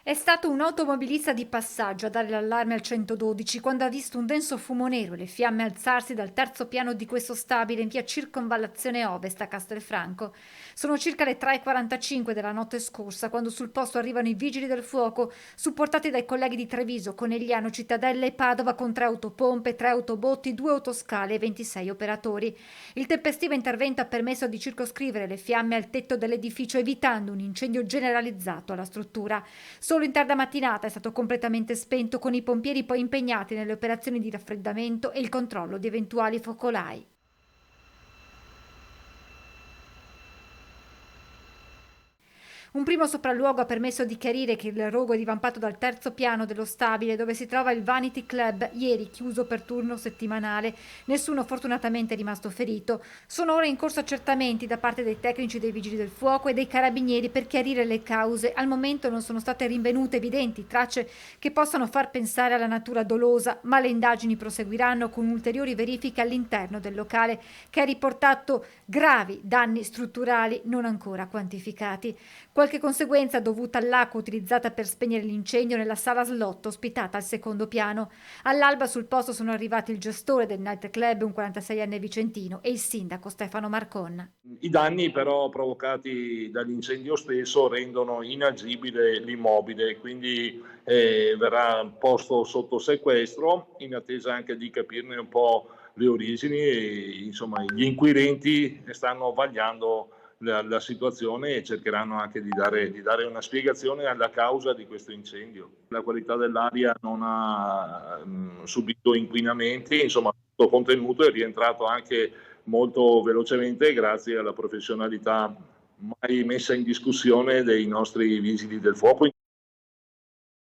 È stato un automobilista di passaggio a dare l'allarme al 112 quando ha visto un denso fumo nero e le fiamme alzarsi dal terzo piano di questo stabile in via Circonvallazione Ovest a Castelfranco. Sono circa le 3:45 della notte scorsa quando sul posto arrivano i vigili del fuoco, supportati dai colleghi di Treviso, Conegliano, Cittadella e Padova con 3 autopompe, 3 autobotti, 2 autoscale e 26 operatori. Il tempestivo intervento ha permesso di circoscrivere le fiamme al tetto dell'edificio evitando un incendio generalizzato alla struttura. Solo in tarda mattinata è stato completamente spento, con i pompieri poi impegnati nelle operazioni di raffreddamento e il controllo di eventuali focolai. Un primo sopralluogo ha permesso di chiarire che il rogo è divampato dal terzo piano dello stabile dove si trova il Vanity Club, ieri chiuso per turno settimanale. Nessuno fortunatamente è rimasto ferito. Sono ora in corso accertamenti da parte dei tecnici dei vigili del fuoco e dei carabinieri per chiarire le cause. Al momento non sono state rinvenute evidenti tracce che possano far pensare alla natura dolosa, ma le indagini proseguiranno con ulteriori verifiche all'interno del locale che ha riportato gravi danni strutturali non ancora quantificati. Qualche conseguenza dovuta all'acqua utilizzata per spegnere l'incendio nella sala slot ospitata al secondo piano. All'alba sul posto sono arrivati il gestore del night club, un 46enne vicentino, e il sindaco Stefano Marconna. I danni però provocati dall'incendio stesso rendono inagibile l'immobile, quindi verrà posto sotto sequestro in attesa anche di capirne un po' le origini e insomma gli inquirenti stanno vagliando la situazione e cercheranno anche di dare una spiegazione alla causa di questo incendio. La qualità dell'aria non ha subito inquinamenti, insomma tutto contenuto è rientrato anche molto velocemente grazie alla professionalità mai messa in discussione dei nostri vigili del fuoco.